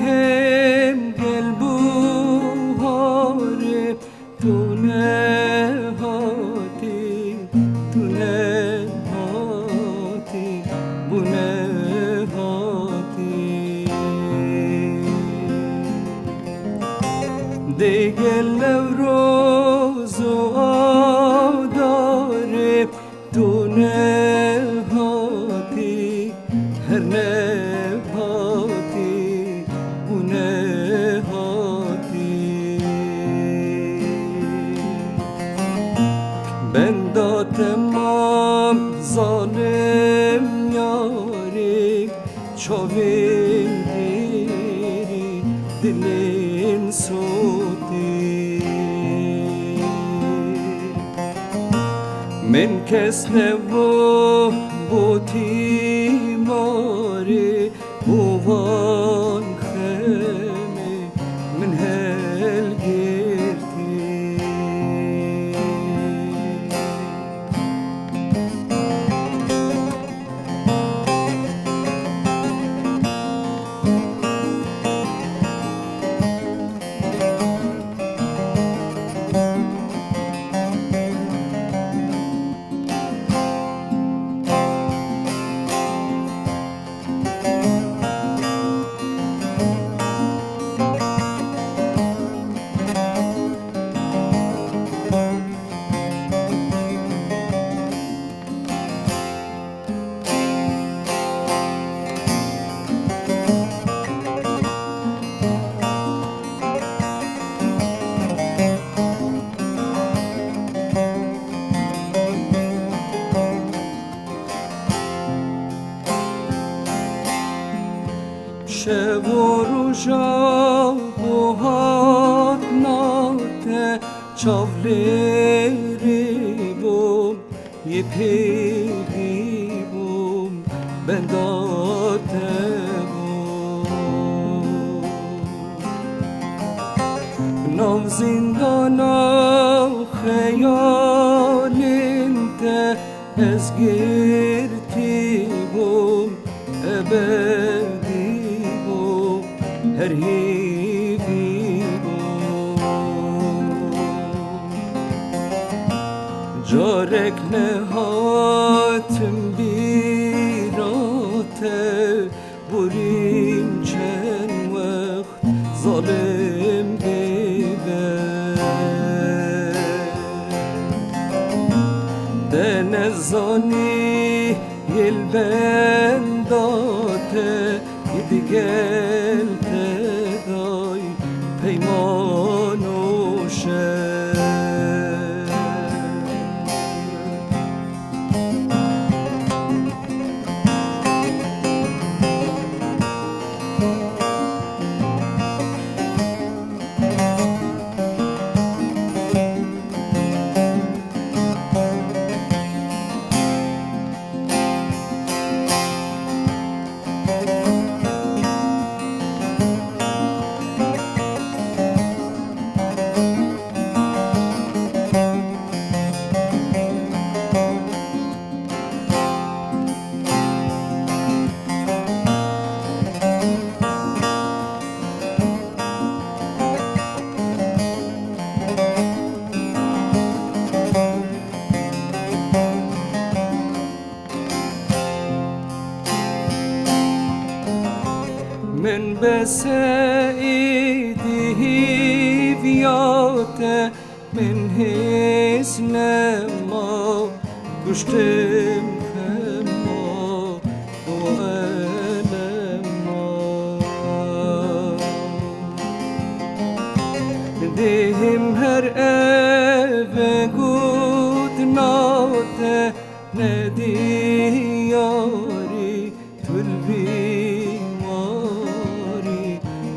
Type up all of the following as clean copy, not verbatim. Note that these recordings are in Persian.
تدگودهم گل بوهاره تو نهاتی بو نهاتی دیگل نوروز و آداره تو نهاتی هر نهاتی بو نهاتی بندا تمام ظالم یاری چاوین گیری دلین سوتی من کس نبو بوتی ماری بوان خیمه من هل گرتی شب و روژا بوهات ناته چاولیری بوم یه پیری بوم بنداته بوم نام زندانا خیالینته از گرتی بوم ابدی هر هیوی بوم جارک نهاتم بیراته بریم چند وقت ظالم بیبه دنزانی یل بنداته یدگل تدای پیمان و من بسعيدي هيفياته من حسن ما گشتم خما دو الما دهم هر eve گود ناته ندیاری تل بیماری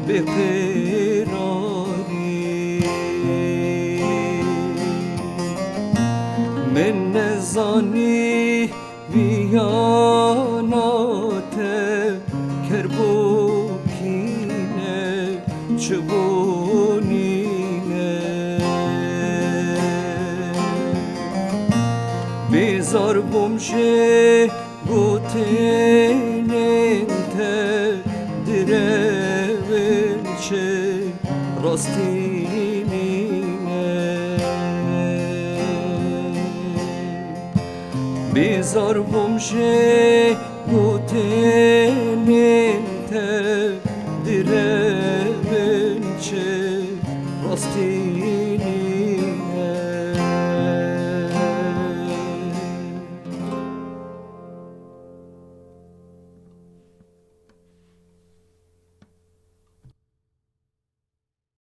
بقراری من نزانی ویاناته کربوکینه چبونینه بیزار بمشه گوتننته درولچه راستینینه بیزار بمشه گوتننته درولچه